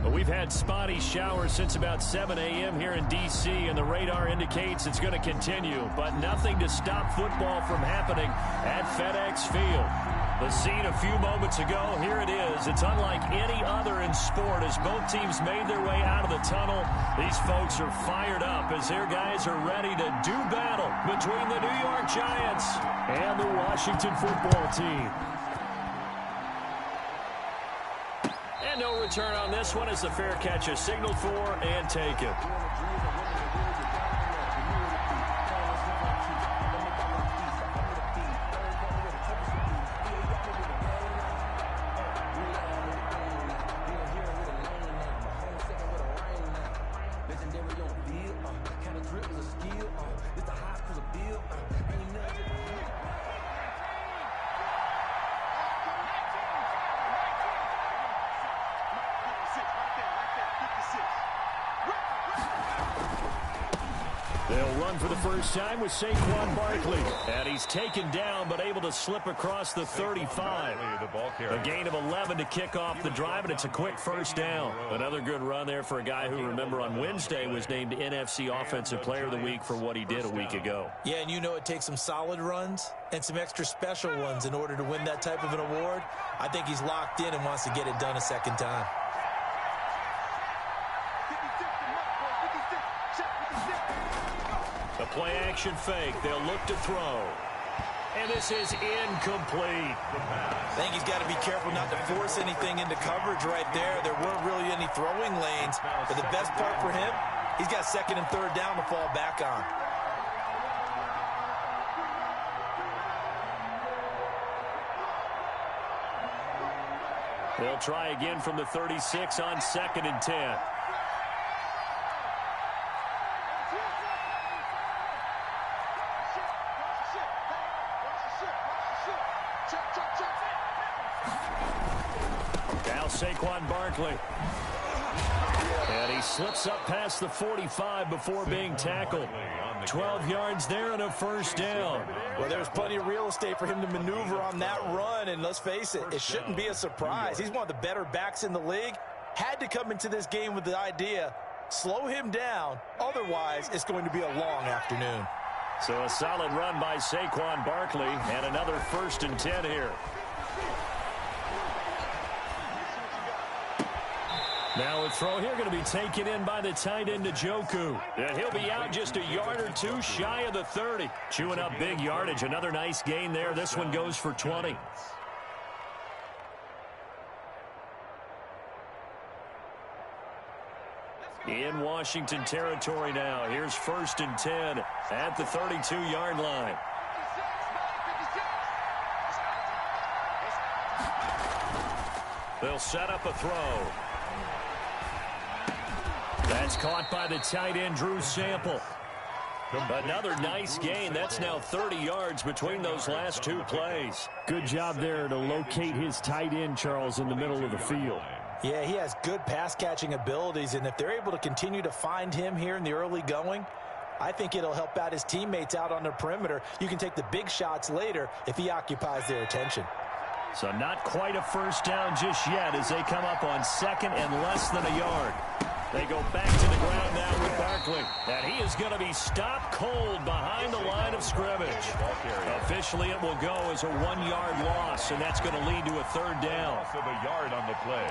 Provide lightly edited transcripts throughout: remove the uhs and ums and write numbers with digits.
Well, we've had spotty showers since about 7 a.m. here in D.C., and the radar indicates it's going to continue, but nothing to stop football from happening at FedEx Field. The scene a few moments ago, here it is. It's unlike any other in sport as both teams made their way out of the tunnel. These folks are fired up as their guys are ready to do battle between the New York Giants and the Washington football team. And no return on this one as the fair catch is signaled for and taken. They'll run for the first time with Saquon Barkley. And he's taken down but able to slip across the 35. A gain of 11 to kick off the drive, and it's a quick first down. Another good run there for a guy who, remember, on Wednesday was named NFC Offensive Player of the Week for what he did a week ago. Yeah, and you know it takes some solid runs and some extra special ones in order to win that type of an award. I think he's locked in and wants to get it done a second time. A play-action fake. They'll look to throw. And this is incomplete. I think he's got to be careful not to force anything into coverage right there. There weren't really any throwing lanes. But the best part for him, he's got second and third down to fall back on. They'll try again from the 36 on 2nd and 10. Now Saquon Barkley. And he slips up past the 45 before being tackled. 12 yards there and a first down. Well, there's plenty of real estate for him to maneuver on that run, and let's face it, it shouldn't be a surprise. He's one of the better backs in the league. Had to come into this game with the idea, slow him down, otherwise it's going to be a long afternoon. So a solid run by Saquon Barkley and another 1st and 10 here. Now a throw here going to be taken in by the tight end Njoku. And he'll be out just a yard or two shy of the 30. Chewing up big yardage. Another nice gain there. This one goes for 20. In Washington territory now. Here's 1st and 10 at the 32-yard line. They'll set up a throw. That's caught by the tight end, Drew Sample. Another nice gain. That's now 30 yards between those last two plays. Good job there to locate his tight end, Charles, in the middle of the field. Yeah, he has good pass-catching abilities, and if they're able to continue to find him here in the early going, I think it'll help out his teammates out on the perimeter. You can take the big shots later if he occupies their attention. So not quite a first down just yet as they come up on 2nd and less than a yard. They go back to the ground now with Barkley. And he is going to be stopped cold behind the line of scrimmage. Officially, it will go as a 1-yard loss, and that's going to lead to a 3rd down. Loss of a yard on the play.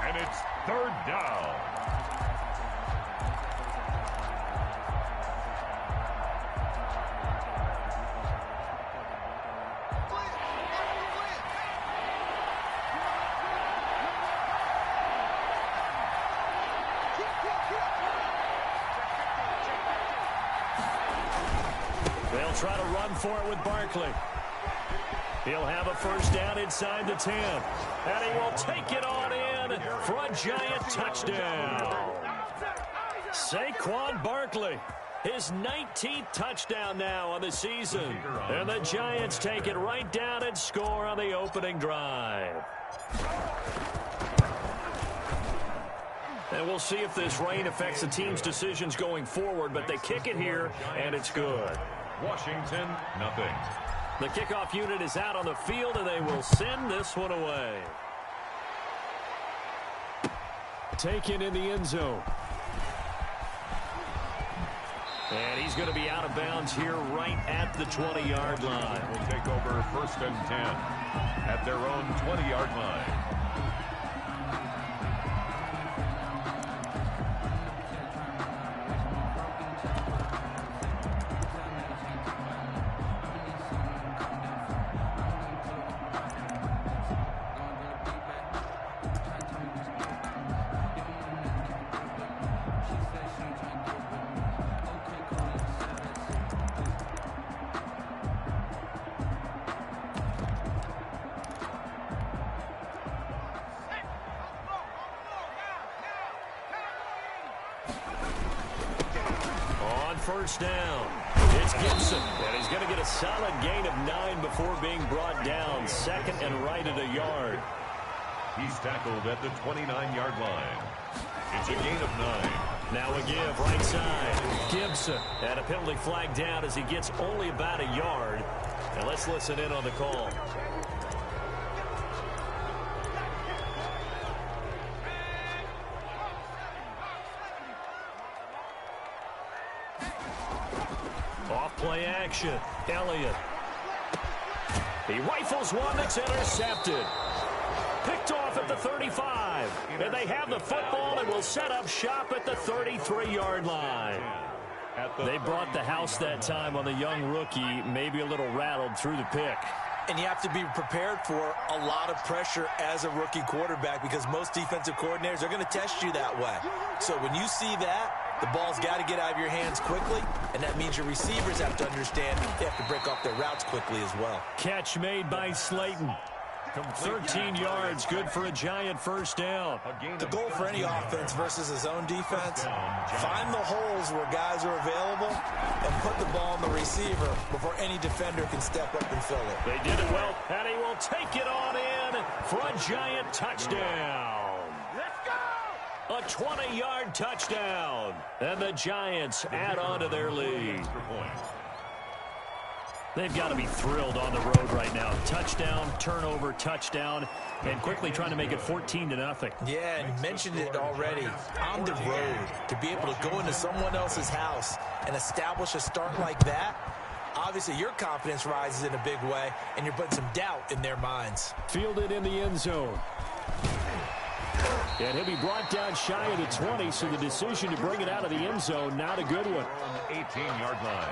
And it's 3rd down. They'll try to run for it with Barkley. He'll have a first down inside the 10. And he will take it on in for a Giant touchdown. Saquon Barkley, his 19th touchdown now on the season. And the Giants take it right down and score on the opening drive. And we'll see if this rain affects the team's decisions going forward, but they kick it here, and it's good. Washington, nothing. The kickoff unit is out on the field, and they will send this one away. taken in the end zone. And he's going to be out of bounds here right at the 20-yard line. Will take over 1st and 10 at their own 20-yard line. First down. It's Gibson, and he's going to get a solid gain of 9 before being brought down. 2nd and right at a yard. He's tackled at the 29-yard line. It's a gain of 9. Now a give right side. Gibson, and a penalty flag down as he gets only about a yard. And let's listen in on the call. Play action. Elliott. He rifles one that's intercepted. Picked off at the 35. And they have the football and will set up shop at the 33-yard line. They brought the house that time on the young rookie, maybe a little rattled through the pick. And you have to be prepared for a lot of pressure as a rookie quarterback because most defensive coordinators are going to test you that way. So when you see that, the ball's got to get out of your hands quickly, and that means your receivers have to understand they have to break off their routes quickly as well. Catch made by Slayton. 13 yards, good for a Giant first down. The goal for any offense versus his own defense, find the holes where guys are available and put the ball on the receiver before any defender can step up and fill it. They did it well, and he will take it on in for a Giant touchdown. A 20-yard touchdown, and the Giants add on to their lead. They've got to be thrilled on the road right now. Touchdown, turnover, touchdown, and quickly trying to make it 14-0. Yeah, and you mentioned it already. On the road, to be able to go into someone else's house and establish a start like that, obviously your confidence rises in a big way, and you're putting some doubt in their minds. Fielded in the end zone. And he'll be brought down shy of the 20, so the decision to bring it out of the end zone, not a good one. 18-yard line.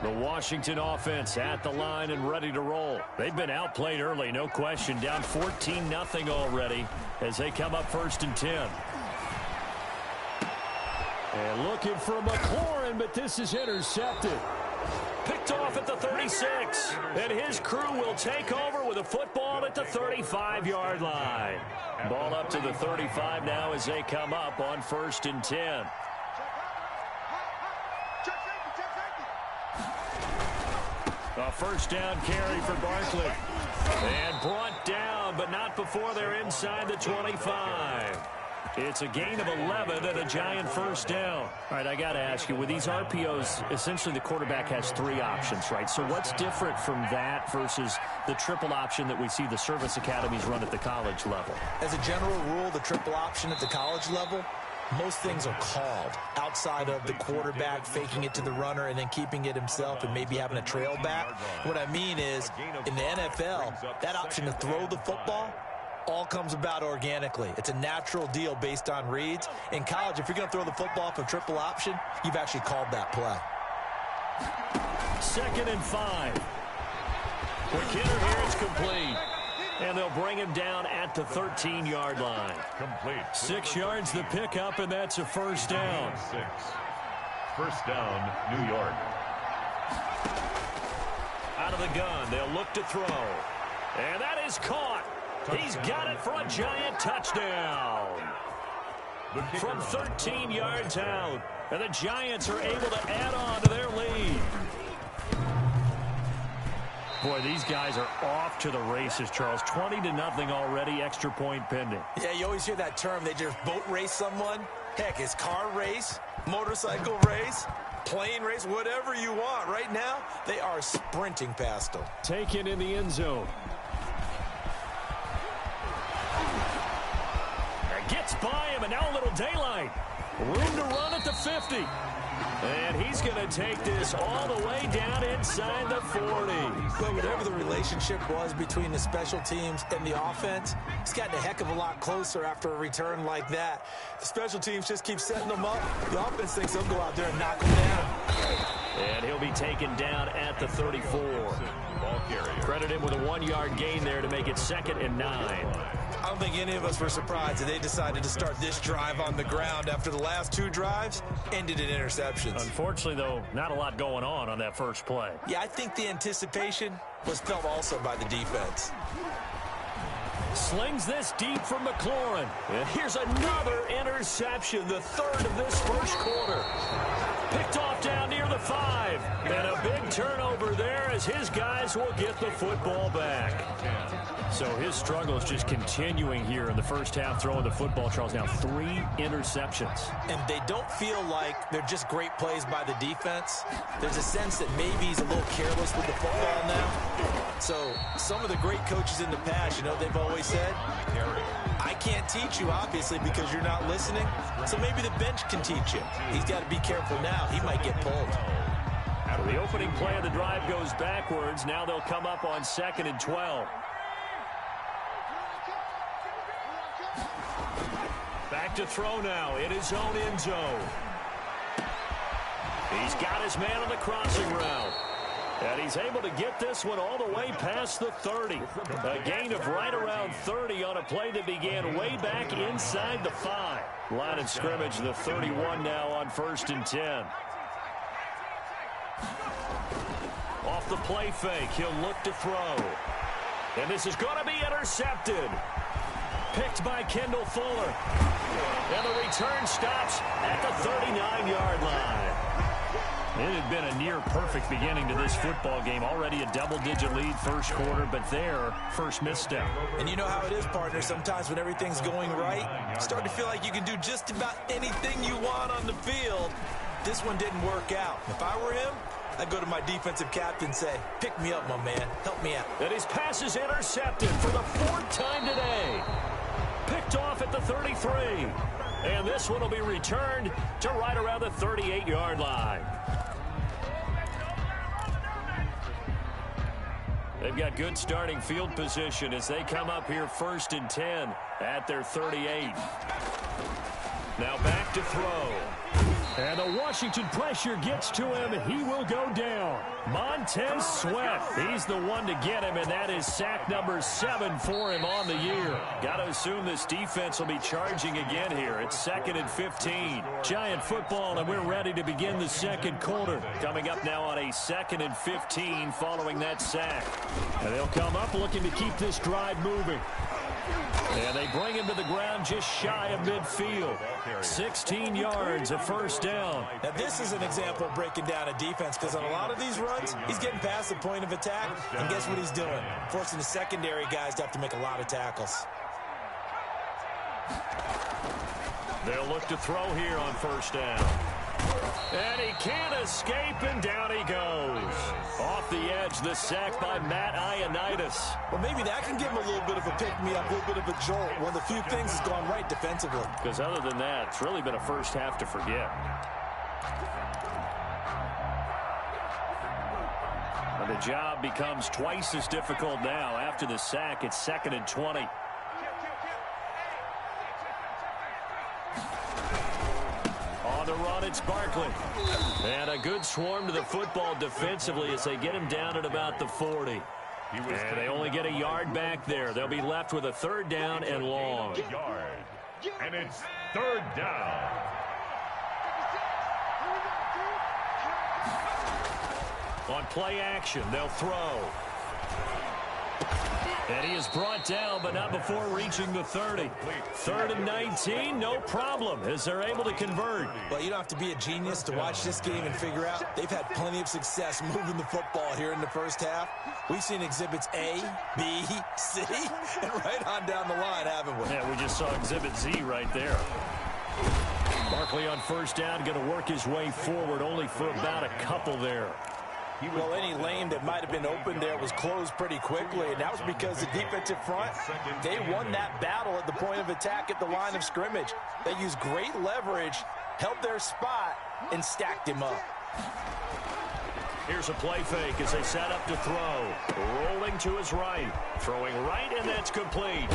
The Washington offense at the line and ready to roll. They've been outplayed early, no question. Down 14-0 already as they come up 1st and 10. And looking for McLaurin, but this is intercepted. Picked off at the 36. And his crew will take over with a football at the 35-yard line. Ball up to the 35 now as they come up on 1st and 10. A first down carry for Barkley. And brought down, but not before they're inside the 25. It's a gain of 11 and a Giant first down. All right, I got to ask you, with these RPOs, essentially the quarterback has 3 options, right? So what's different from that versus the triple option that we see the service academies run at the college level? As a general rule, the triple option at the college level, most things are called outside of the quarterback faking it to the runner and then keeping it himself and maybe having a trail back. What I mean is, in the NFL, that option to throw the football all comes about organically. It's a natural deal based on reads. In college, if you're going to throw the football off a triple option, you've actually called that play. 2nd and 5. McKinnon here, it's complete. And they'll bring him down at the 13-yard line. Complete. 6 yards the pickup, and that's a first down. 6. First down, New York. Out of the gun, they'll look to throw. And that is caught. He's got it for a Giant touchdown. From 13 yards out. And the Giants are able to add on to their lead. Boy, these guys are off to the races, Charles. 20-0 already, extra point pending. Yeah, you always hear that term. They just boat race someone. Heck, it's car race, motorcycle race, plane race, whatever you want. Right now, they are sprinting past them. Taken in the end zone. It gets by him, and now a little daylight. Room to run at the 50. And he's going to take this all the way down inside the 40. Well, whatever the relationship was between the special teams and the offense, it's gotten a heck of a lot closer after a return like that. The special teams just keep setting them up. The offense thinks they'll go out there and knock them down. And he'll be taken down at the 34. Ball carrier. Credit him with a 1-yard gain there to make it 2nd and 9. I don't think any of us were surprised that they decided to start this drive on the ground after the last 2 drives ended in interceptions. Unfortunately, though, not a lot going on that first play. Yeah, I think the anticipation was felt also by the defense. Slings this deep from McLaurin. And here's another interception, the 3rd of this first quarter. Picked off down near the 5. And a big turnover there as his guys will get the football back. So his struggle is just continuing here in the first half, throwing the football. Charles, now 3 interceptions. And they don't feel like they're just great plays by the defense. There's a sense that maybe he's a little careless with the football now. So some of the great coaches in the past, you know, they've always said, I can't teach you, obviously, because you're not listening. So maybe the bench can teach you. He's got to be careful now. He might get pulled. The opening play of the drive goes backwards. Now they'll come up on 2nd and 12. Back to throw now in his own end zone. He's got his man on the crossing route. And he's able to get this one all the way past the 30. A gain of right around 30 on a play that began way back inside the 5. Line of scrimmage, the 31 now on 1st and 10. Off the play fake, he'll look to throw. And this is going to be intercepted. Picked by Kendall Fuller. And the return stops at the 39-yard line. It had been a near-perfect beginning to this football game. Already a double-digit lead first quarter, but their first misstep. And you know how it is, partner. Sometimes when everything's going right, you start to feel like you can do just about anything you want on the field. This one didn't work out. If I were him, I'd go to my defensive captain and say, pick me up, my man. Help me out. And his pass is intercepted for the 4th time today. Picked off at the 33. And this one will be returned to right around the 38-yard line. They've got good starting field position as they come up here 1st and 10 at their 38. Now back to throw. And the Washington pressure gets to him. He will go down. Montez Sweat. He's the one to get him, and that is sack number 7 for him on the year. Got to assume this defense will be charging again here. It's 2nd and 15. Giant football, and we're ready to begin the second quarter. Coming up now on a 2nd and 15 following that sack. And they'll come up looking to keep this drive moving. And they bring him to the ground just shy of midfield. 16 yards, a first down. Now, this is an example of breaking down a defense because on a lot of these runs, he's getting past the point of attack, and guess what he's doing? Forcing the secondary guys to have to make a lot of tackles. They'll look to throw here on first down. And he can't escape, and down he goes. Off the edge, the sack by Matt Ioannidis. Well, maybe that can give him a little bit of a pick-me-up, a little bit of a jolt. One of the few things has gone right defensively. Because other than that, it's really been a first half to forget. And the job becomes twice as difficult now. After the sack, it's 2nd and 20. The run, it's Barkley. And a good swarm to the football defensively as they get him down at about the 40. And they only get a yard back there. They'll be left with a 3rd down and long. And it's 3rd down. On play action, they'll throw. And he is brought down, but not before reaching the 30. 3rd and 19, no problem, as they're able to convert. Well, you don't have to be a genius to watch this game and figure out they've had plenty of success moving the football here in the first half. We've seen exhibits A, B, C, and right on down the line, haven't we? Yeah, we just saw exhibit Z right there. Barkley on first down, going to work his way forward, only for about a couple there. Well, any lane that might have been open there was closed pretty quickly, and that was because the defensive front, they won that battle at the point of attack at the line of scrimmage. They used great leverage, held their spot, and stacked him up. Here's a play fake as they set up to throw. Rolling to his right. Throwing right, and that's complete.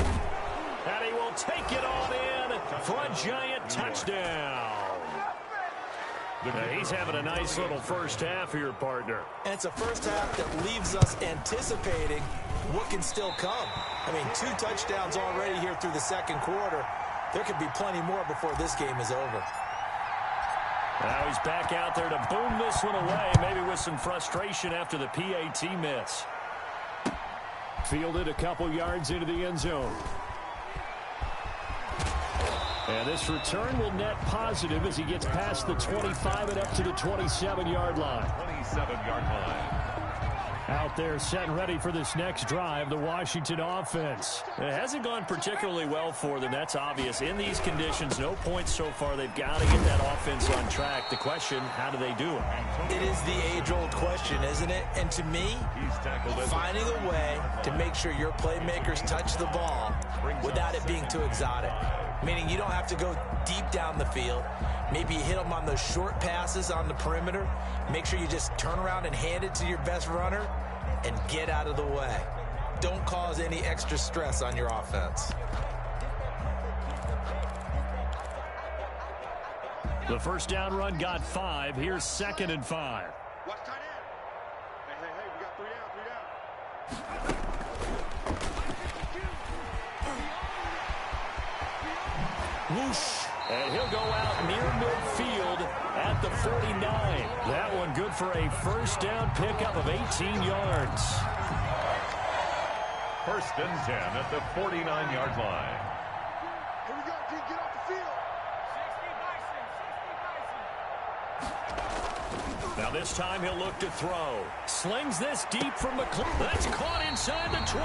And he will take it on in for a Giant touchdown. He's having a nice little first half here, partner. And it's a first half that leaves us anticipating what can still come. I mean, 2 touchdowns already here through the second quarter. There could be plenty more before this game is over. Now he's back out there to boom this one away, maybe with some frustration after the PAT miss. Fielded a couple yards into the end zone. And this return will net positive as he gets past the 25 and up to the 27-yard line. 27-yard line. Out there set and ready for this next drive, the Washington offense. It hasn't gone particularly well for them. That's obvious. In these conditions, no points so far. They've got to get that offense on track. The question, how do they do it? It is the age-old question, isn't it? And to me, finding a way to make sure your playmakers touch the ball without it being too exotic. Meaning you don't have to go deep down the field. Maybe you hit them on those short passes on the perimeter. Make sure you just turn around and hand it to your best runner and get out of the way. Don't cause any extra stress on your offense. The first down run got 5. Here's 2nd and 5. Watch tight end. Hey, we got 3 down. Whoosh. And he'll go out near midfield at the 49. That one good for a first down pickup of 18 yards. 1st and 10 at the 49-yard line. Here we go, D. Get off the field. Now this time he'll look to throw. Slings this deep from McClure. That's caught inside the 20.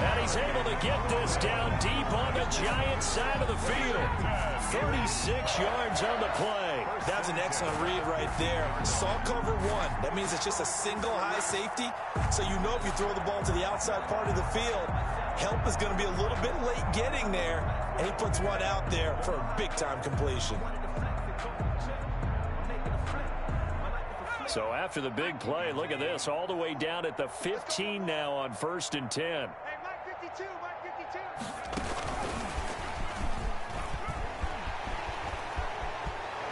And he's able to get this down deep on the Giants side of the field. 36 yards on the play. That's an excellent read right there. Saw cover 1. That means it's just a single high safety. So you know if you throw the ball to the outside part of the field, help is going to be a little bit late getting there. And he puts one out there for a big-time completion. So after the big play, look at this, all the way down at the 15 now on 1st and 10. Hey, Mike 52, Mike 52.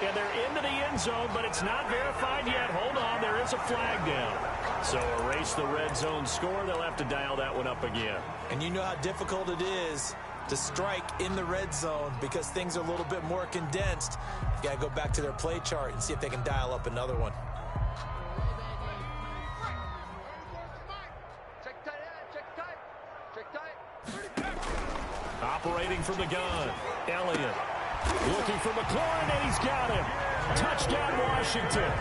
And they're into the end zone, but it's not verified yet. Hold on, there is a flag down. So erase the red zone score. They'll have to dial that one up again. And you know how difficult it is to strike in the red zone because things are a little bit more condensed. You got to go back to their play chart and see if they can dial up another one. Operating from the gun, Elliott. Looking for McLaurin, and he's got him. Touchdown, Washington.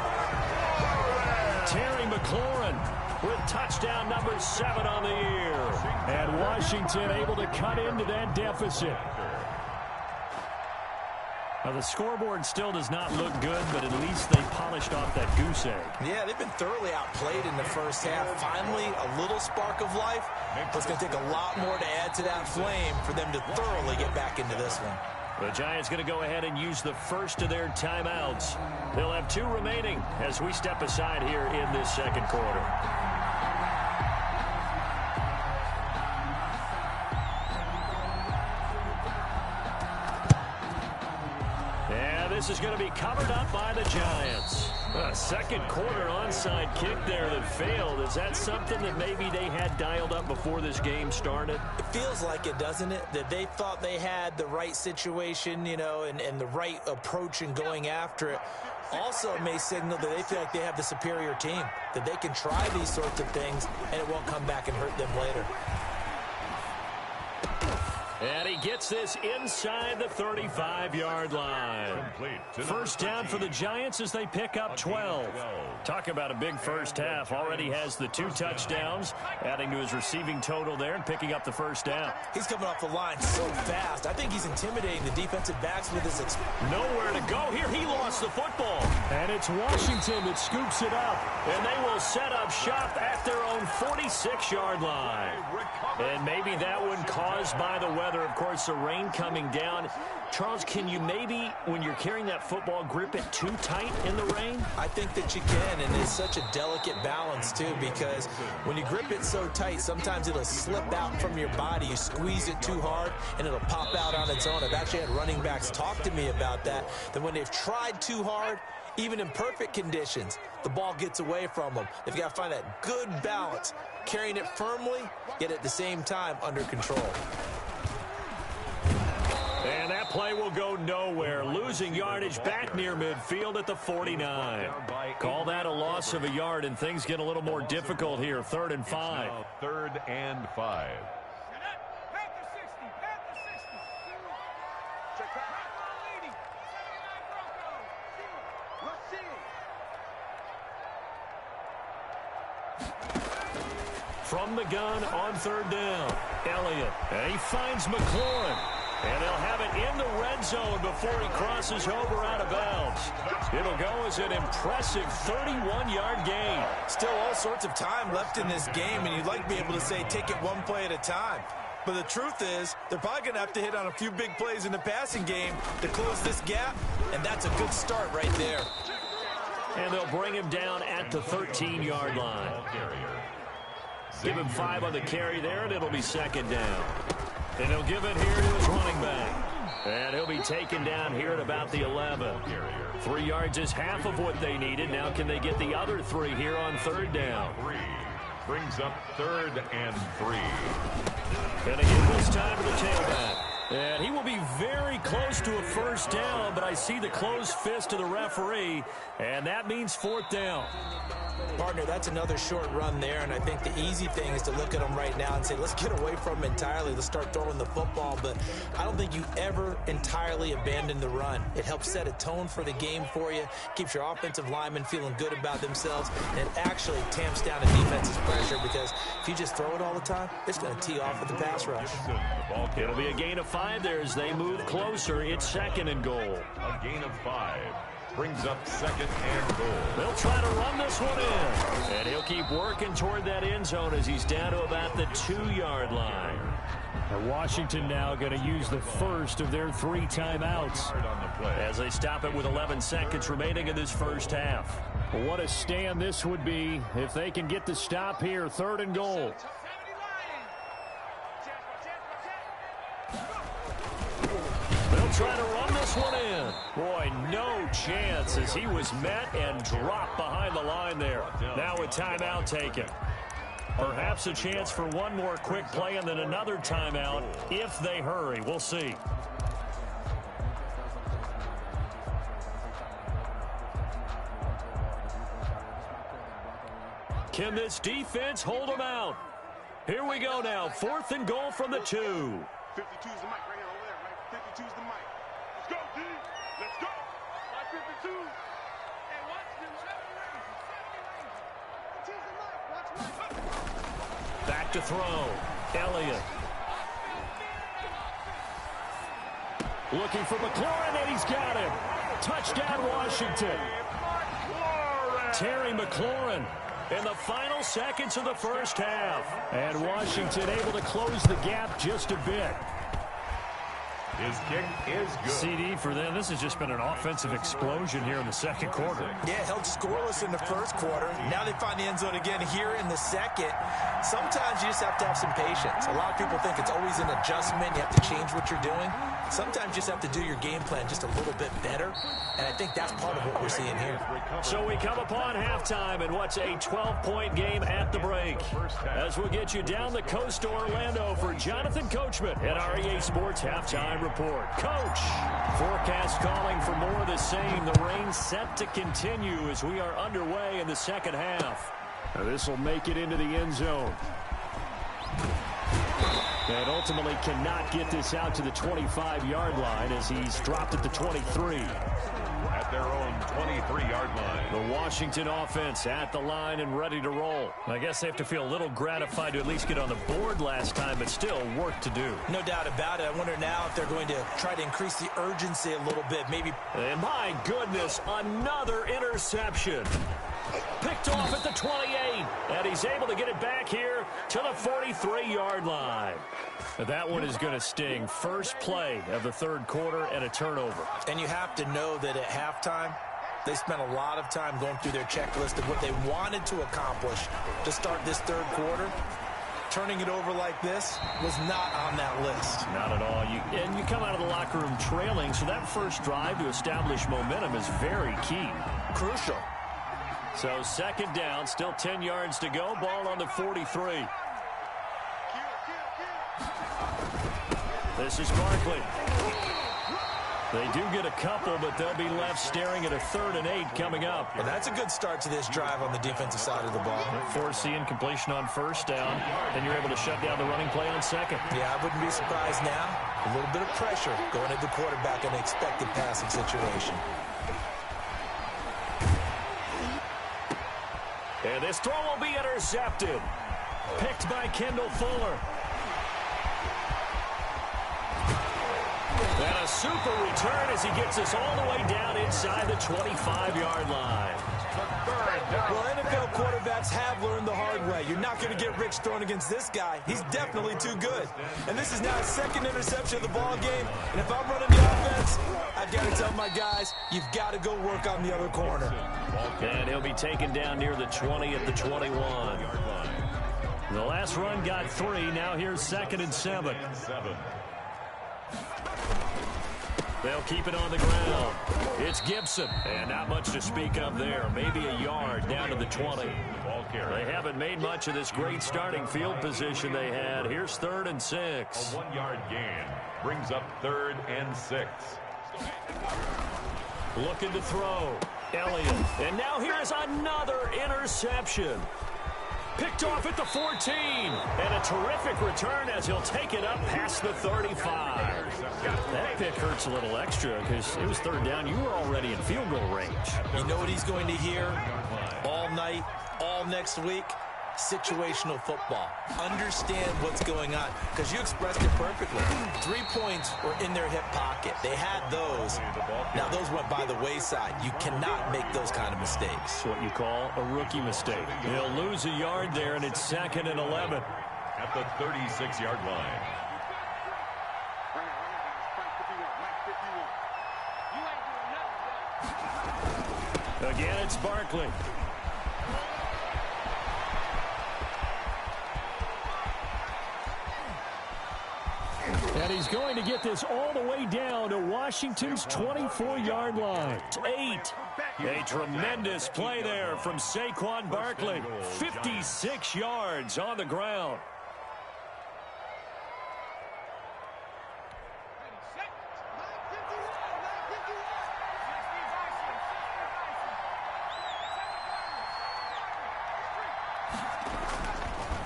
Terry McLaurin with touchdown number 7 on the year. And Washington able to cut into that deficit. Now the scoreboard still does not look good, but at least they polished off that goose egg. Yeah, they've been thoroughly outplayed in the first half. Finally, a little spark of life. But it's going to take a lot more to add to that flame for them to thoroughly get back into this one. The Giants going to go ahead and use the first of their timeouts. They'll have 2 remaining as we step aside here in this second quarter. This is going to be covered up by the Giants. A second quarter onside kick there that failed. Is that something that maybe they had dialed up before this game started? It feels like it, doesn't it? That they thought they had the right situation, you know, and the right approach in going after it. Also, it may signal that they feel like they have the superior team, that they can try these sorts of things and it won't come back and hurt them later. And he gets this inside the 35-yard line. First down for the Giants as they pick up 12. Talk about a big first half. Already has the 2 touchdowns, adding to his receiving total there and picking up the first down. He's coming off the line so fast. I think he's intimidating the defensive backs with his nowhere to go here. He lost the football. And it's Washington that scoops it up. And they will set up shop at their own 46-yard line. And maybe that one caused by the weather. Of course, the rain coming down. Charles, can you maybe, when you're carrying that football, grip it too tight in the rain? I think that you can, and it's such a delicate balance, too, because when you grip it so tight, sometimes it'll slip out from your body. You squeeze it too hard, and it'll pop out on its own. I've actually had running backs talk to me about that when they've tried too hard, even in perfect conditions, the ball gets away from them. They've got to find that good balance, carrying it firmly, yet at the same time under control. And that play will go nowhere. Losing yardage back near midfield at the 49. Call that a loss of a yard, and things get a little more difficult here. 3rd and 5. 3rd and 5. From the gun on 3rd down, Elliott. And he finds McLaurin. And they'll have it in the red zone before he crosses over out of bounds. It'll go as an impressive 31-yard gain. Still all sorts of time left in this game, and you'd like to be able to say take it one play at a time. But the truth is, they're probably going to have to hit on a few big plays in the passing game to close this gap, and that's a good start right there. And they'll bring him down at the 13-yard line. Give him 5 on the carry there, and it'll be 2nd down. And he'll give it here to his running back. And he'll be taken down here at about the 11. 3 yards is half of what they needed. Now can they get the other 3 here on 3rd down? Brings up 3rd and 3. And again, this time to the tailback. And he will be very close to a first down, but I see the closed fist of the referee, and that means 4th down. Partner, that's another short run there, and I think the easy thing is to look at him right now and say, let's get away from him entirely. Let's start throwing the football, but I don't think you ever entirely abandon the run. It helps set a tone for the game for you, keeps your offensive linemen feeling good about themselves, and it actually tamps down the defense's pressure because if you just throw it all the time, it's going to tee off with the pass rush. It'll be a gain of 5 there as they move closer. It's 2nd and goal. A gain of 5. Brings up 2nd and goal. They'll try to run this one in. And he'll keep working toward that end zone as he's down to about the 2-yard line. And Washington now going to use the first of their 3 timeouts as they stop it with 11 seconds remaining in this first half. What a stand this would be if they can get the stop here. 3rd and goal. They'll try to run this one in. Boy, no chance as he was met and dropped behind the line there. Now a timeout taken. Perhaps a chance for one more quick play and then another timeout if they hurry. We'll see. Can this defense hold them out? Here we go now. 4th and goal from the 2. 52's the mic right here over there, right? 52's the mic. Let's go, D. Let's go. Like 52. Hey, watch them. Back to throw. Elliott. Looking for McLaurin, and he's got him. Touchdown, Washington. Terry McLaurin in the final seconds of the first half. And Washington able to close the gap just a bit. His kick is good. CD for them. This has just been an offensive explosion here in the second quarter. Yeah, held scoreless in the first quarter. Now they find the end zone again here in the second. Sometimes you just have to have some patience. A lot of people think it's always an adjustment. You have to change what you're doing. Sometimes you just have to do your game plan just a little bit better. And I think that's part of what we're seeing here. So we come upon halftime in what's a 12-point game at the break. As we'll get you down the coast to Orlando for Jonathan Coachman at our EA Sports Halftime Report. Coach, forecast calling for more of the same. The rain set to continue as we are underway in the second half. Now this will make it into the end zone. And ultimately cannot get this out to the 25-yard line as he's dropped at the 23. At their own 23-yard line. The Washington offense at the line and ready to roll. I guess they have to feel a little gratified to at least get on the board last time, but still work to do. No doubt about it. I wonder now if they're going to try to increase the urgency a little bit. Maybe. And my goodness, another interception. Picked off at the 28, and he's able to get it back here to the 43-yard line. That one is going to sting. First play of the third quarter and a turnover. And you have to know that at halftime, they spent a lot of time going through their checklist of what they wanted to accomplish to start this third quarter. Turning it over like this was not on that list. Not at all. And you come out of the locker room trailing, so that first drive to establish momentum is very key. Crucial. So second down, still 10 yards to go. Ball on the 43. This is Barkley. They do get a couple, but they'll be left staring at a 3rd and 8 coming up. And that's a good start to this drive on the defensive side of the ball. Foreseeing completion on first down, and you're able to shut down the running play on second. Yeah, I wouldn't be surprised now. A little bit of pressure going at the quarterback in an expected passing situation. And this throw will be intercepted. Picked by Kendall Fuller. And a super return as he gets us all the way down inside the 25-yard line. Well, NFL quarterbacks have learned the hard way. You're not going to get rich throwing against this guy. He's definitely too good. And this is now his second interception of the ball game. And if I'm running the offense, I've got to tell my guys, you've got to go work on the other corner. And he'll be taken down near the 20 at the 21. The last run got 3. Now here's 2nd and 7. They'll keep it on the ground. It's Gibson. And not much to speak of there. Maybe a yard down to the 20. They haven't made much of this great starting field position they had. Here's 3rd and 6. A 1-yard gain brings up 3rd and 6. Looking to throw. Elliott. And now here's another interception. Picked off at the 14. And a terrific return as he'll take it up past the 35. That pick hurts a little extra because it was 3rd down. You were already in field goal range. You know what he's going to hear all night, all next week? Situational football. Understand what's going on, because you expressed it perfectly. 3 points were in their hip pocket. They had those. Now those went by the wayside. You cannot make those kind of mistakes. That's what you call a rookie mistake. He'll lose a yard there, and it's 2nd and 11. At the 36-yard line. Again, it's Barkley. And he's going to get this all the way down to Washington's 24-yard line. 8. A tremendous play there from Saquon Barkley. 56 yards on the ground.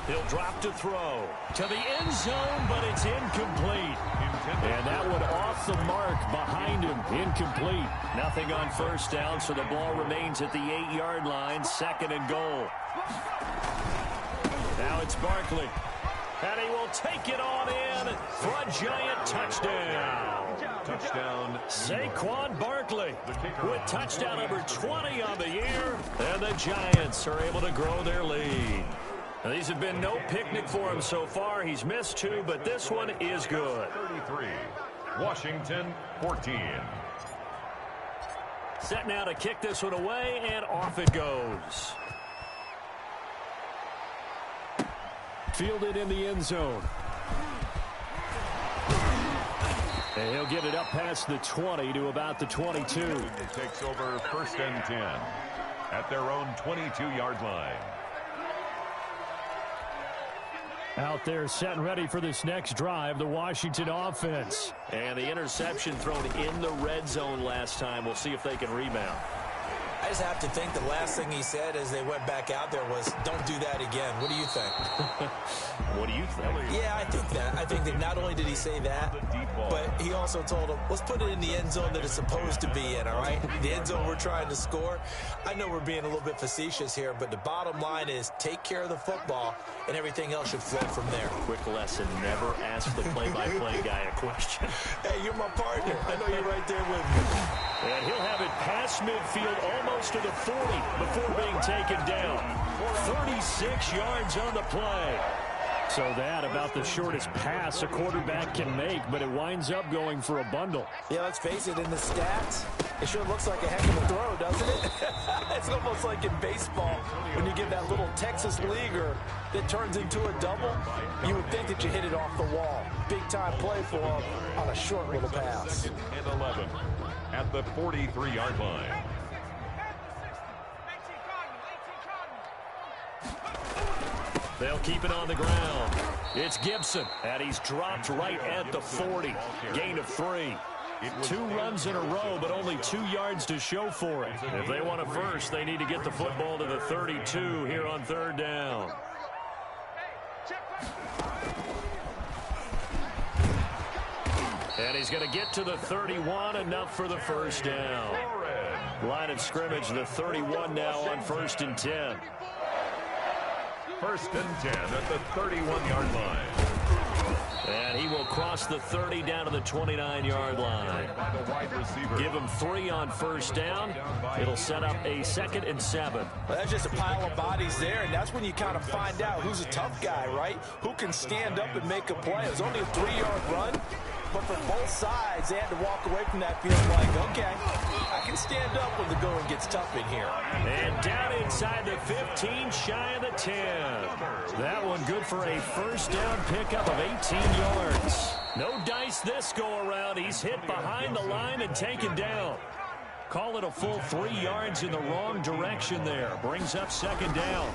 He'll drop to throw to the end zone, but it's incomplete. And that one off the mark behind him. Incomplete. Nothing on first down, so the ball remains at the 8-yard line. 2nd and goal. Now it's Barkley. And he will take it on in for a giant touchdown. Touchdown. Saquon Barkley with touchdown number 20 on the year. And the Giants are able to grow their lead. Now, these have been no picnic for him so far. He's missed 2, but this one is good. 33. Washington 14. Set now to kick this one away, and off it goes. Fielded in the end zone. And he'll get it up past the 20 to about the 22. It takes over 1st and 10 at their own 22-yard line. Out there set and ready for this next drive, the Washington offense. And the interception thrown in the red zone last time. We'll see if they can rebound. I just have to think the last thing he said as they went back out there was, don't do that again. What do you think? What do you think? Yeah, I think that. I think that not only did he say that, but he also told him, let's put it in the end zone that it's supposed to be in, all right? The end zone we're trying to score. I know we're being a little bit facetious here, but the bottom line is take care of the football, and everything else should flow from there. Quick lesson, never ask the play-by-play guy a question. Hey, you're my partner. I know you're right there with me. And he'll have it past midfield almost to the 40 before being taken down. 36 yards on the play. So that about the shortest pass a quarterback can make, but it winds up going for a bundle. Yeah, let's face it, in the stats, it sure looks like a heck of a throw, doesn't it? It's almost like in baseball when you get that little Texas leaguer that turns into a double. You would think that you hit it off the wall. Big-time play for him on a short little pass. And 11 at the 43-yard line. They'll keep it on the ground. It's Gibson, and he's dropped right at the 40. Gain of 3. 2 runs in a row, but only 2 yards to show for it. If they want a first, they need to get the football to the 32 here on 3rd down. And he's going to get to the 31, enough for the first down. Line of scrimmage, the 31 now on 1st and 10. 1st and 10 at the 31-yard line. And he will cross the 30 down to the 29-yard line. Give him 3 on 1st down. It'll set up a 2nd and 7. Well, that's just a pile of bodies there, and that's when you kind of find out who's a tough guy, right? Who can stand up and make a play. It was only a 3-yard run, but for both sides, they had to walk away from that field like, okay, I can stand up when the going gets tough in here. And down inside the 15, shy of the 10. That one good for a 1st down pickup of 18 yards. No dice this go-around. He's hit behind the line and taken down. Call it a full 3 yards in the wrong direction there. Brings up 2nd down.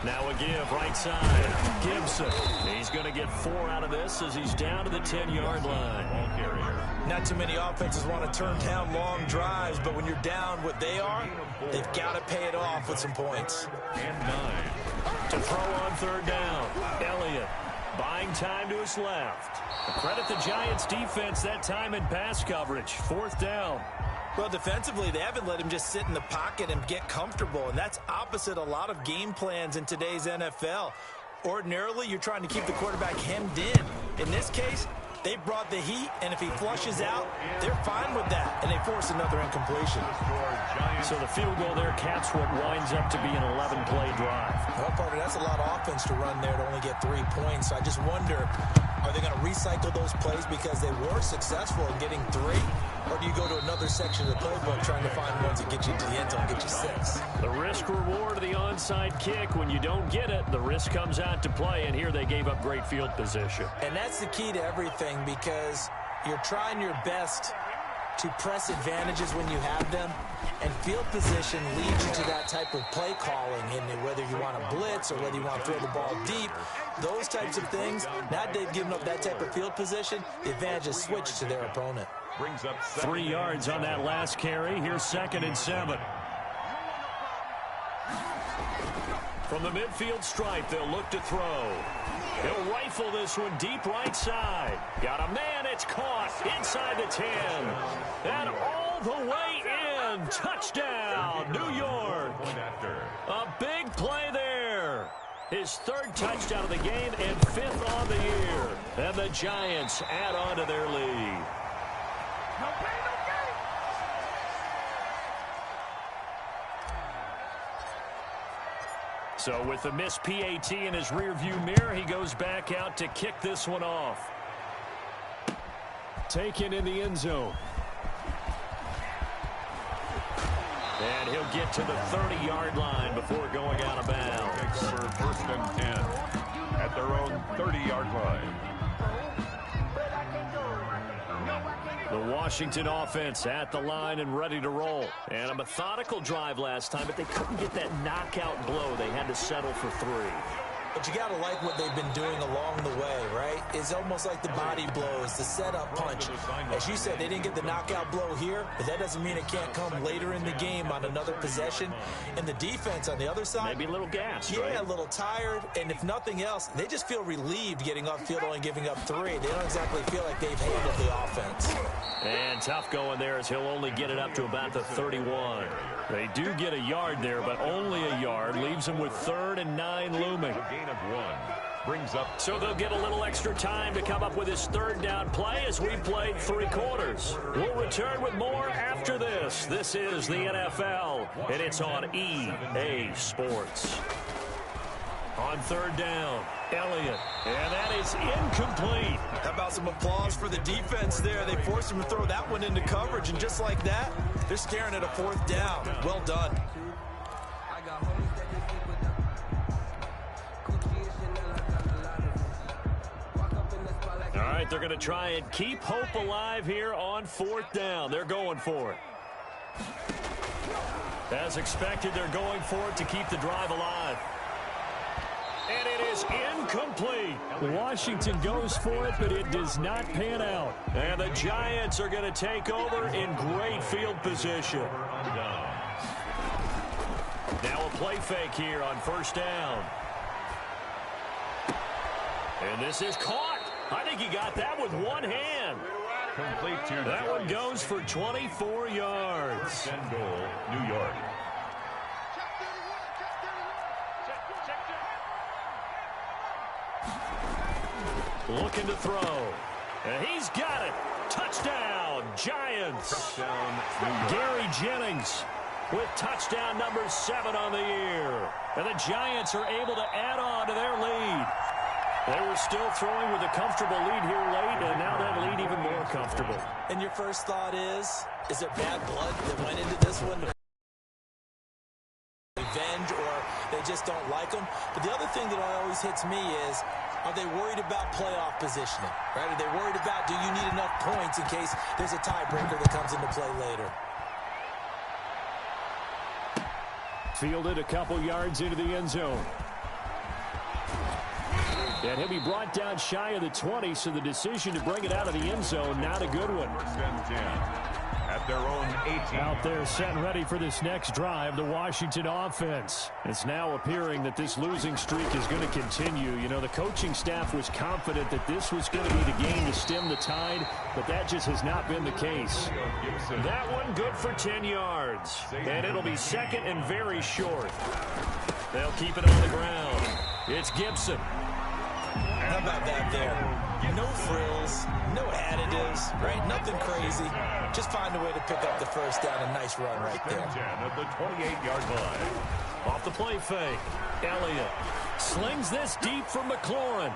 Now a give right side. Gibson. He's going to get 4 out of this as he's down to the 10-yard line. Not too many offenses want to turn down long drives, but when you're down what they are, they've got to pay it off with some points. And 9. To throw on 3rd down. Elliott buying time to his left. Credit the Giants defense that time in pass coverage. 4th down. Well, defensively, they haven't let him just sit in the pocket and get comfortable, and that's opposite a lot of game plans in today's NFL. Ordinarily, you're trying to keep the quarterback hemmed in. In this case, they brought the heat, and if he flushes out, they're fine with that, and they force another incompletion. So the field goal there caps what winds up to be an 11-play drive. Well, partner, that's a lot of offense to run there to only get 3 points. So I just wonder, are they going to recycle those plays because they were successful in getting 3? Or do you go to another section of the playbook trying to find ones that get you to the end zone, get you 6? The risk-reward of the onside kick. When you don't get it, the risk comes out to play, and here they gave up great field position. And that's the key to everything, because you're trying your best to press advantages when you have them, and field position leads you to that type of play calling, and whether you want to blitz or whether you want to throw the ball deep, those types of things. Now they've given up that type of field position, the advantage is switched to their opponent. Brings up 3 yards on that last carry. Here's 2nd and 7. From the midfield stripe, they'll look to throw. He'll rifle this one deep right side. Got a man, it's caught inside the 10. And all the way in. Touchdown, New York. A big play there. His 3rd touchdown of the game and 5th on the year. And the Giants add on to their lead. So with the missed PAT in his rearview mirror, he goes back out to kick this one off. Taken in the end zone. And he'll get to the 30-yard line before going out of bounds. For 1st and 10 at their own 30-yard line. The Washington offense at the line and ready to roll. And a methodical drive last time, but they couldn't get that knockout blow. They had to settle for 3. But you got to like what they've been doing along the way, right? It's almost like the body blows, the setup punch. As you said, they didn't get the knockout blow here, but that doesn't mean it can't come later in the game on another possession. And the defense on the other side, maybe a little gassed, right? A little tired. And if nothing else, they just feel relieved getting upfield, only giving up 3. They don't exactly feel like they've handled the offense. And tough going there as he'll only get it up to about the 31. They do get a yard there, but only a yard. Leaves them with 3rd and 9 looming. A gain of 1 brings up. So they'll get a little extra time to come up with his 3rd down play as we played 3 quarters. We'll return with more after this. This is the NFL, and it's on EA Sports. On 3rd down, Elliott, and that is incomplete. How about some applause for the defense there? They forced him to throw that one into coverage, and just like that, they're staring at a 4th down. Well done. All right, they're going to try and keep hope alive here on 4th down. They're going for it. As expected, they're going for it to keep the drive alive. And it is incomplete. Washington goes for it, but it does not pan out. And the Giants are going to take over in great field position. Now a play fake here on 1st down. And this is caught. I think he got that with one hand. Complete to that one goes for 24 yards. 10 goal, New York. Looking to throw. And he's got it. Touchdown, Giants. Touchdown, New York. Gary Jennings with touchdown number 7 on the year. And the Giants are able to add on to their lead. They were still throwing with a comfortable lead here late, and now that lead even more comfortable. And your first thought is there bad blood that went into this one? Revenge, or they just don't like them? But the other thing that always hits me is, are they worried about playoff positioning? Right? Are they worried about, do you need enough points in case there's a tiebreaker that comes into play later? Fielded a couple yards into the end zone. And he'll be brought down shy of the 20, so the decision to bring it out of the end zone, not a good one. 1st and 10 at their own 18. Out there set and ready for this next drive, the Washington offense. It's now appearing that this losing streak is going to continue. You know, the coaching staff was confident that this was going to be the game to stem the tide, but that just has not been the case. That one good for 10 yards, and it'll be 2nd and very short. They'll keep it on the ground. It's Gibson. How about that there? No frills, no additives, right? Nothing crazy. Just find a way to pick up the 1st down. A nice run right there. 10 at the 28-yard line. Off the play fake. Elliott slings this deep from McLaurin.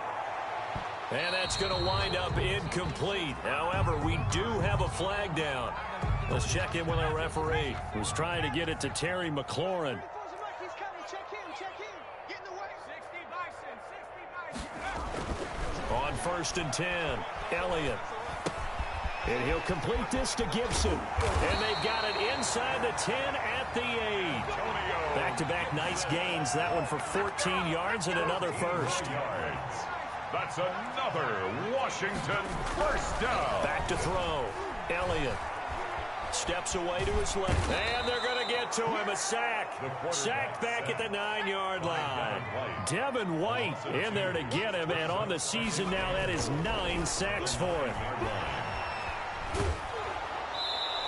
And that's going to wind up incomplete. However, we do have a flag down. Let's check in with our referee, who's trying to get it to Terry McLaurin. On 1st and 10, Elliott. And he'll complete this to Gibson. And they've got it inside the 10 at the 8. Back-to-back nice gains. That one for 14 yards and another 1st. That's another Washington 1st down. Back to throw. Elliott steps away to his left. And they're going to get to him. A sack. Sack back at the 9-yard line. Devin White in there to get him. And on the season now, that is 9 sacks for him.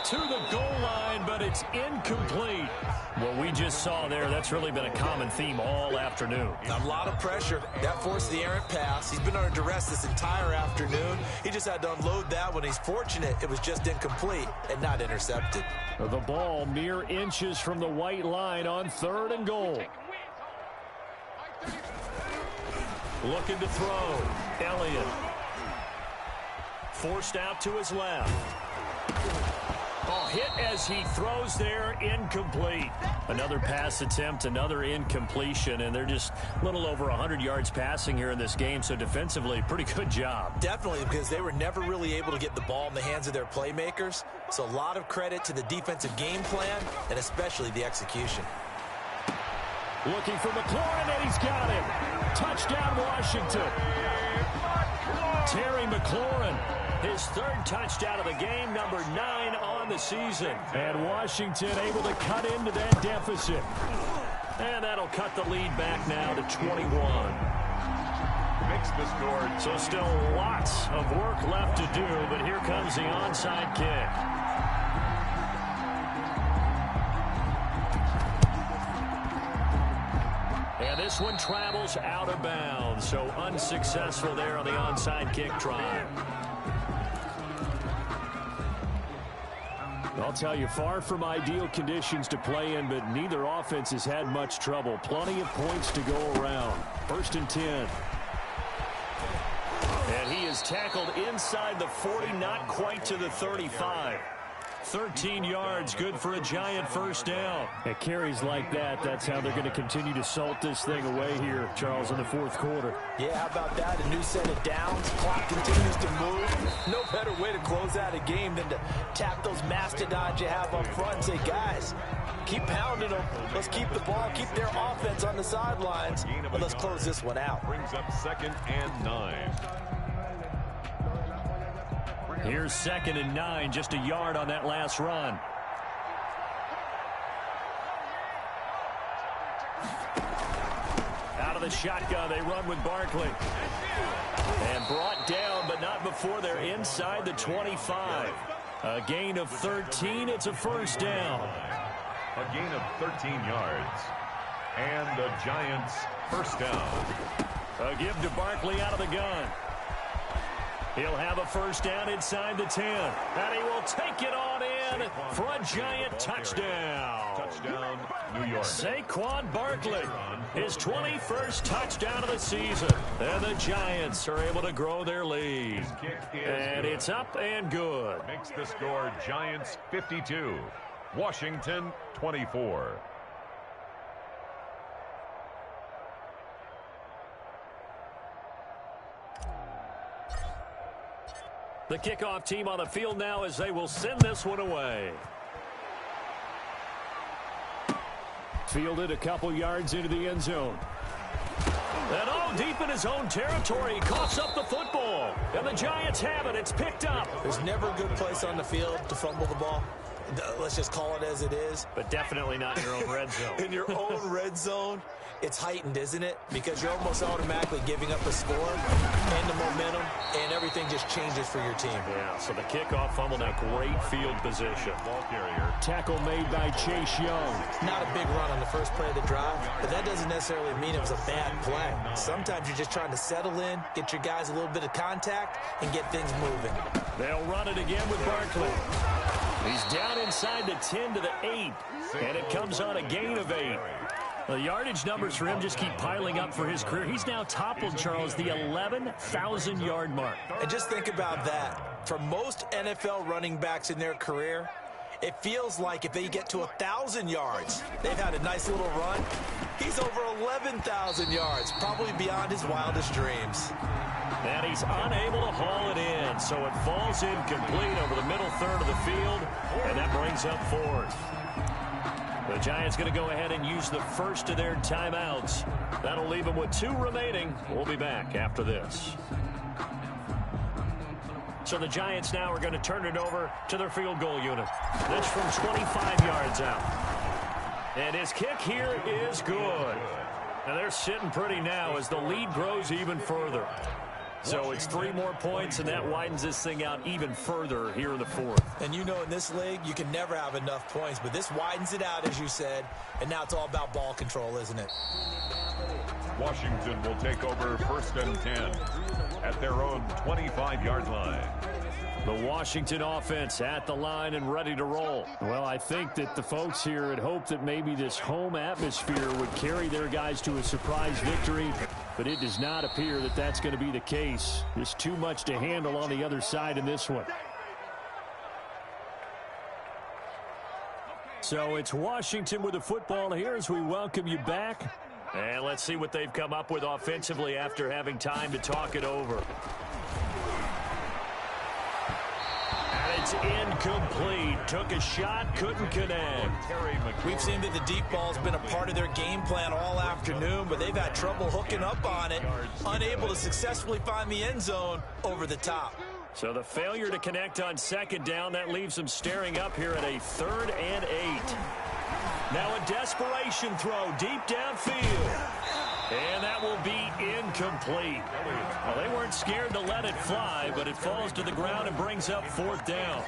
To the goal line, but it's incomplete. What we just saw there, that's really been a common theme all afternoon. A lot of pressure. That forced the errant pass. He's been under duress this entire afternoon. He just had to unload that one. He's fortunate it was just incomplete and not intercepted. The ball mere inches from the white line on 3rd and goal. Looking to throw. Elliott. Forced out to his left. Oh, hit as he throws there, incomplete. Another pass attempt, another incompletion, and they're just a little over 100 yards passing here in this game, so defensively, pretty good job. Definitely, because they were never really able to get the ball in the hands of their playmakers, so a lot of credit to the defensive game plan, and especially the execution. Looking for McLaurin, and he's got him. Touchdown, Washington. Terry McLaurin, his third touchdown of the game, number 9 on the season. And Washington able to cut into that deficit. And that'll cut the lead back now to 21. Makes the score. So still lots of work left to do, but here comes the onside kick. And this one travels out of bounds, so unsuccessful there on the onside kick try. I'll tell you, far from ideal conditions to play in, but neither offense has had much trouble. Plenty of points to go around. 1st and 10. And he is tackled inside the 40, not quite to the 35. 13 yards, good for a Giant first down. At carries like that, that's how they're going to continue to salt this thing away here, Charles, in the 4th quarter. Yeah, how about that? A new set of downs. Clock continues to move. No better way to close out a game than to tap those mastodons you have up front and say, guys, keep pounding them. Let's keep the ball, keep their offense on the sidelines, and let's close this one out. Brings up 2nd and 9. Here's 2nd and 9, just a yard on that last run. Out of the shotgun, they run with Barkley. And brought down, but not before they're inside the 25. A gain of 13, it's a first down. A gain of 13 yards. And the Giants first down. A give to Barkley out of the gun. He'll have a first down inside the 10. And he will take it on in for a Giant touchdown. Touchdown, New York. Saquon Barkley, his 21st touchdown of the season. And the Giants are able to grow their lead. And it's up and good. Makes the score Giants 52, Washington 24. The kickoff team on the field now as they will send this one away. Fielded a couple yards into the end zone. And deep in his own territory, he coughs up the football. And the Giants have it. It's picked up. There's never a good place on the field to fumble the ball. Let's just call it as it is. But definitely not in your own red zone. In your own red zone, it's heightened, isn't it? Because you're almost automatically giving up a score and the momentum, and everything just changes for your team. Yeah, so the kickoff fumble, now great field position. Ball carrier. Tackle made by Chase Young. Not a big run on the first play of the drive, but that doesn't necessarily mean it was a bad play. Sometimes you're just trying to settle in, get your guys a little bit of contact, and get things moving. They'll run it again with Barkley. He's down inside the 10 to the 8, and it comes on a gain of 8. The yardage numbers for him just keep piling up for his career. He's now toppled, Charles, the 11,000-yard mark. And just think about that. For most NFL running backs in their career, it feels like if they get to 1,000 yards, they've had a nice little run. He's over 11,000 yards, probably beyond his wildest dreams. And he's unable to haul it in, so it falls incomplete over the middle third of the field, and that brings up 4th. The Giants going to go ahead and use the first of their timeouts. That'll leave them with 2 remaining. We'll be back after this. So the Giants now are going to turn it over to their field goal unit. This from 25 yards out. And his kick here is good. And they're sitting pretty now as the lead grows even further. So it's 3 more points, and that widens this thing out even further here in the 4th. And you know in this league, you can never have enough points, but this widens it out, as you said, and now it's all about ball control, isn't it? Washington will take over 1st and 10 at their own 25-yard line. The Washington offense at the line and ready to roll. Well, I think that the folks here had hoped that maybe this home atmosphere would carry their guys to a surprise victory, but it does not appear that that's going to be the case. There's too much to handle on the other side in this one. So it's Washington with the football here as we welcome you back. And let's see what they've come up with offensively after having time to talk it over. And it's is incomplete. Took a shot, couldn't connect. We've seen that the deep ball has been a part of their game plan all afternoon, but they've had trouble hooking up on it, unable to successfully find the end zone over the top. So the failure to connect on second down, that leaves them staring up here at a 3rd and 8. Now a desperation throw deep downfield. And that will be incomplete. Well, they weren't scared to let it fly, but it falls to the ground and brings up 4th down.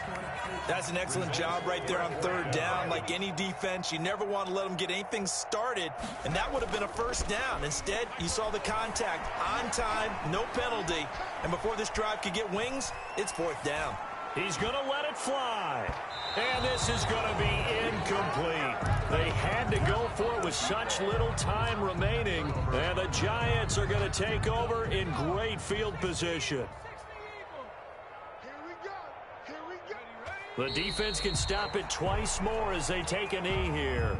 That's an excellent job right there on 3rd down. Like any defense, you never want to let them get anything started, and that would have been a 1st down. Instead, you saw the contact on time, no penalty, and before this drive could get wings, it's 4th down. He's going to let it fly. And this is going to be incomplete. They had to go for it with such little time remaining. And the Giants are going to take over in great field position. The defense can stop it twice more as they take a knee here.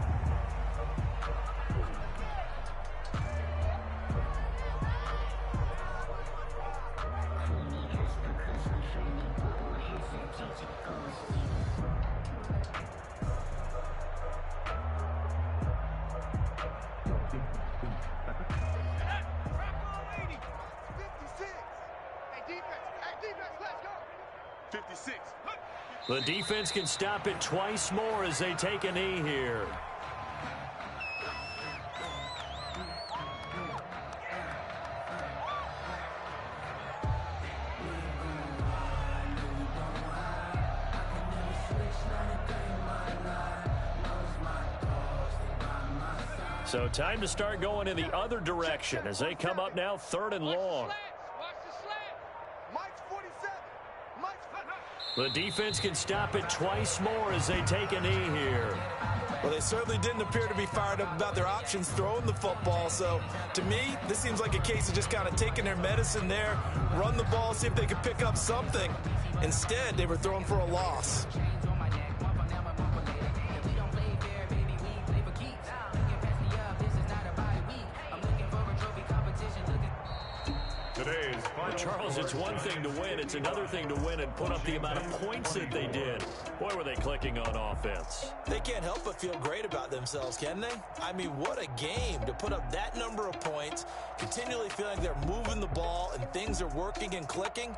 The defense can stop it twice more as they take a knee here. So time to start going in the other direction as they come up now 3rd and long. The defense can stop it twice more as they take a knee here. Well, they certainly didn't appear to be fired up about their options throwing the football. So, to me, this seems like a case of just kind of taking their medicine there, run the ball, see if they could pick up something. Instead, they were throwing for a loss. Charles, it's one thing to win. It's another thing to win and put up the amount of points that they did. Boy, were they clicking on offense. They can't help but feel great about themselves, can they? I mean, what a game to put up that number of points, continually feeling they're moving the ball and things are working and clicking.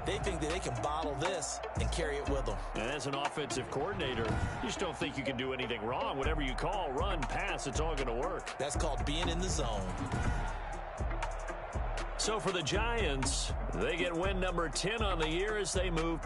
They think that they can bottle this and carry it with them. And as an offensive coordinator, you just don't think you can do anything wrong. Whatever you call, run, pass, it's all going to work. That's called being in the zone. So for the Giants, they get win number 10 on the year as they move